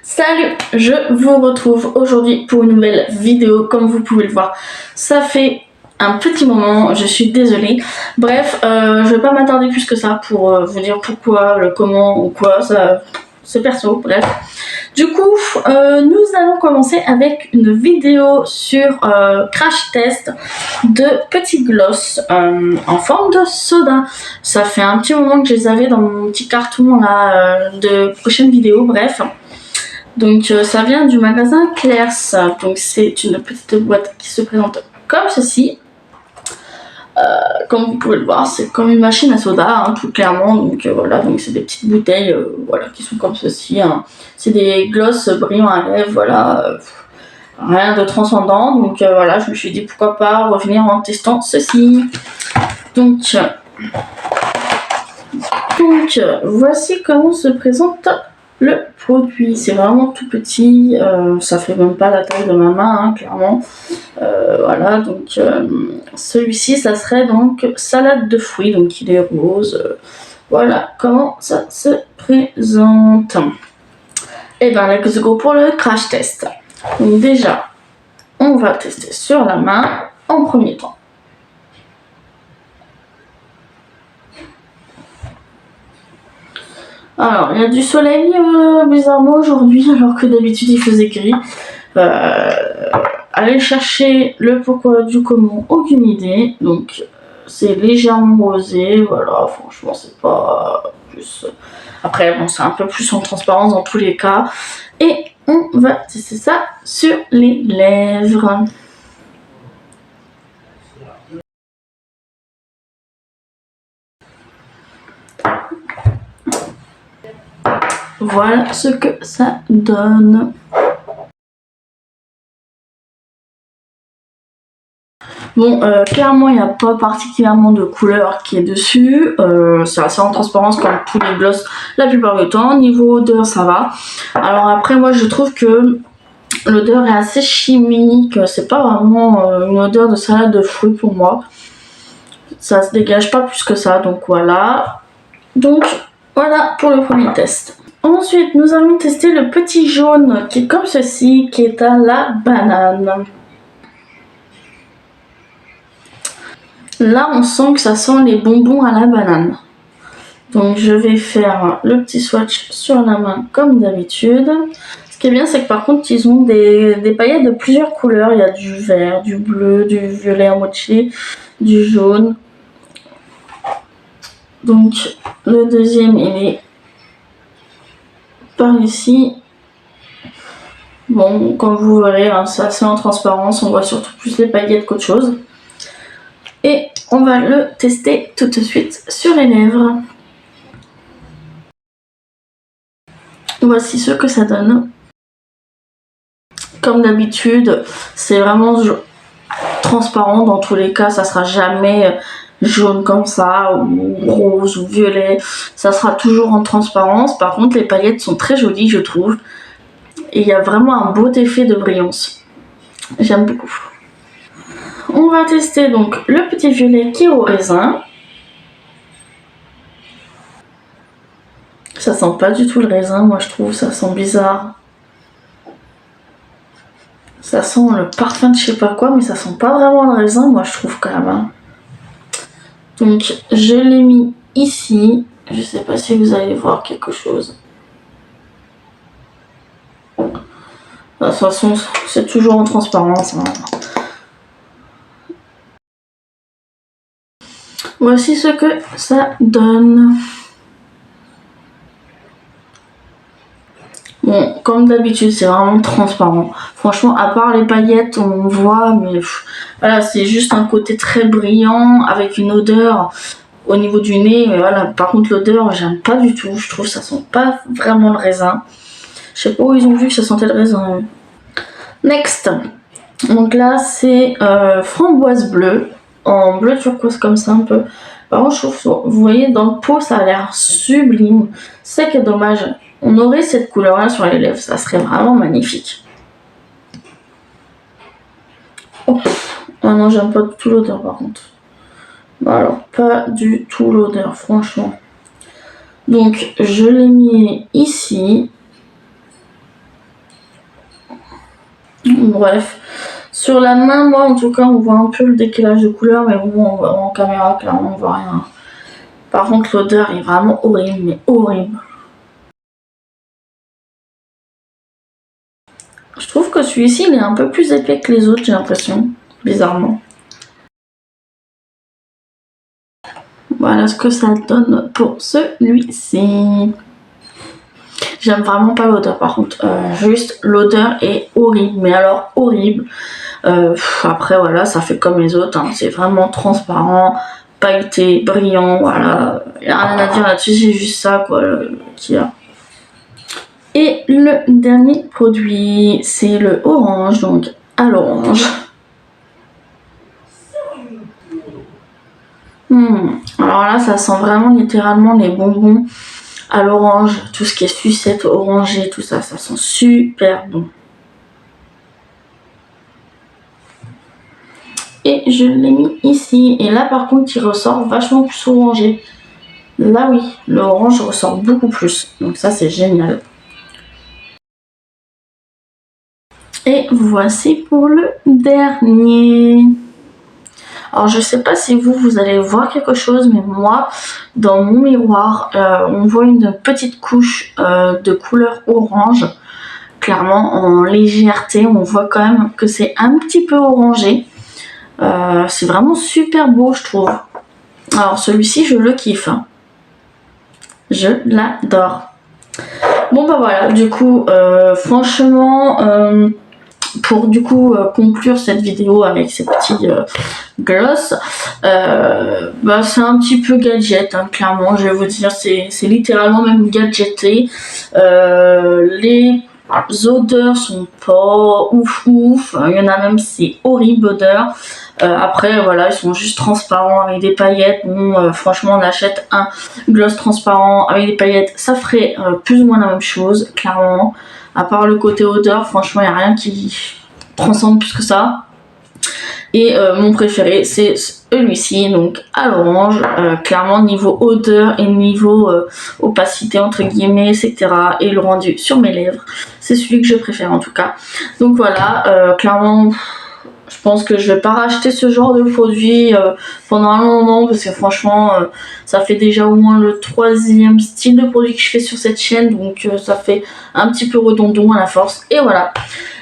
Salut, je vous retrouve aujourd'hui pour une nouvelle vidéo. Comme vous pouvez le voir, ça fait un petit moment, je suis désolée. Bref, je vais pas m'attarder plus que ça pour vous dire pourquoi, le comment ou quoi, ça c'est perso, bref. Du coup, nous allons commencer avec une vidéo sur crash test de petits gloss en forme de soda. Ça fait un petit moment que je les avais dans mon petit carton là de prochaines vidéos, bref. Donc ça vient du magasin Claire's, donc c'est une petite boîte qui se présente comme ceci. Comme vous pouvez le voir, c'est comme une machine à soda, hein, tout clairement. Donc voilà, donc c'est des petites bouteilles, voilà, qui sont comme ceci. Hein. C'est des gloss brillants à lèvres, voilà, rien de transcendant. Donc voilà, je me suis dit pourquoi pas revenir en testant ceci. Donc voici comment se présente le produit. C'est vraiment tout petit, ça fait même pas la taille de ma main, hein, clairement. Voilà, donc celui-ci, ça serait donc salade de fruits, donc il est rose. Voilà comment ça se présente. Et ben let's go pour le crash test. Donc déjà, on va tester sur la main en premier temps. Alors, il y a du soleil bizarrement aujourd'hui, alors que d'habitude il faisait gris. Aller chercher le pourquoi du comment, aucune idée. Donc, c'est légèrement rosé, voilà, franchement, c'est pas plus. Après, bon, c'est un peu plus en transparence dans tous les cas. Et on va tester ça sur les lèvres. Voilà ce que ça donne. Bon, clairement, il n'y a pas particulièrement de couleur qui est dessus. C'est assez en transparence comme tous les gloss la plupart du temps. Niveau odeur, ça va. Alors après, moi, je trouve que l'odeur est assez chimique. C'est pas vraiment une odeur de salade de fruits pour moi. Ça se dégage pas plus que ça, donc voilà. Donc, voilà pour le premier test. Ensuite, nous allons tester le petit jaune qui est comme ceci, qui est à la banane. Là, on sent que ça sent les bonbons à la banane. Donc, je vais faire le petit swatch sur la main comme d'habitude. Ce qui est bien, c'est que par contre, ils ont des paillettes de plusieurs couleurs. Il y a du vert, du bleu, du violet à moitié, du jaune. Donc, le deuxième, il est par ici. Bon, comme vous verrez, hein, c'est assez en transparence. On voit surtout plus les paillettes qu'autre chose. Et on va le tester tout de suite sur les lèvres. Voici ce que ça donne. Comme d'habitude, c'est vraiment transparent dans tous les cas. Ça sera jamais jaune comme ça, ou rose, ou violet. Ça sera toujours en transparence. Par contre, les paillettes sont très jolies, je trouve. Et il y a vraiment un beau effet de brillance. J'aime beaucoup. On va tester donc le petit violet qui est au raisin. Ça sent pas du tout le raisin, moi je trouve, ça sent bizarre. Ça sent le parfum de je sais pas quoi, mais ça sent pas vraiment le raisin, moi je trouve quand même. Hein. Donc je l'ai mis ici. Je sais pas si vous allez voir quelque chose. De toute façon, c'est toujours en transparence. Hein. Voici ce que ça donne. Bon, comme d'habitude, c'est vraiment transparent. Franchement, à part les paillettes, on voit, mais voilà, c'est juste un côté très brillant avec une odeur au niveau du nez. Mais voilà, par contre, l'odeur, j'aime pas du tout. Je trouve que ça sent pas vraiment le raisin. Je sais pas où ils ont vu que ça sentait le raisin. Next. Donc là, c'est framboise bleue, en bleu turquoise comme ça un peu. Par contre, je trouve, vous voyez, dans le pot, ça a l'air sublime. C'est que dommage. On aurait cette couleur-là sur les lèvres, ça serait vraiment magnifique. Oh, oh non, j'aime pas du tout l'odeur par contre. Alors, pas du tout l'odeur, franchement. Donc, je l'ai mis ici. Bref. Sur la main, moi en tout cas, on voit un peu le décalage de couleur, mais bon, en caméra, clairement, on voit rien. Par contre, l'odeur est vraiment horrible, mais horrible. Je trouve que celui-ci, il est un peu plus épais que les autres, j'ai l'impression, bizarrement. Voilà ce que ça donne pour celui-ci. J'aime vraiment pas l'odeur, par contre. Juste, l'odeur est horrible, mais alors horrible. Après, voilà, ça fait comme les autres. Hein. C'est vraiment transparent, pailleté, brillant, voilà. Il n'y a rien à dire là-dessus, c'est juste ça, quoi, qu'il y a. Et le dernier produit, c'est le orange, donc à l'orange. Alors là, ça sent vraiment littéralement les bonbons à l'orange, tout ce qui est sucette orangée, tout ça, ça sent super bon. Et je l'ai mis ici, et là par contre, il ressort vachement plus orangé. Là oui, l'orange ressort beaucoup plus, donc ça c'est génial. Et voici pour le dernier. Alors je sais pas si vous allez voir quelque chose, mais moi, dans mon miroir, on voit une petite couche de couleur orange. Clairement, en légèreté, on voit quand même que c'est un petit peu orangé. C'est vraiment super beau, je trouve. Alors celui-ci, je le kiffe. Hein. Je l'adore. Bon bah voilà, du coup, franchement... pour du coup conclure cette vidéo avec ces petits gloss, bah, c'est un petit peu gadget, hein, clairement, je vais vous dire, c'est littéralement même gadgeté. Les odeurs sont pas ouf, il y en a même, c'est horrible odeur. Après voilà, ils sont juste transparents avec des paillettes. Bon, franchement, on achète un gloss transparent avec des paillettes, ça ferait plus ou moins la même chose, clairement. À part le côté odeur, franchement, il n'y a rien qui transcende plus que ça. Et mon préféré, c'est celui-ci, donc à l'orange. Clairement, niveau odeur et niveau opacité, entre guillemets, etc. Et le rendu sur mes lèvres, c'est celui que je préfère en tout cas. Donc voilà, clairement... Je pense que je vais pas racheter ce genre de produit pendant un long moment, parce que franchement ça fait déjà au moins le 3e style de produit que je fais sur cette chaîne, donc ça fait un petit peu redondant à la force. Et voilà,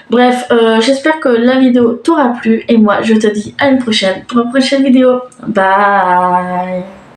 bref, j'espère que la vidéo t'aura plu, et moi je te dis à une prochaine pour une prochaine vidéo. Bye.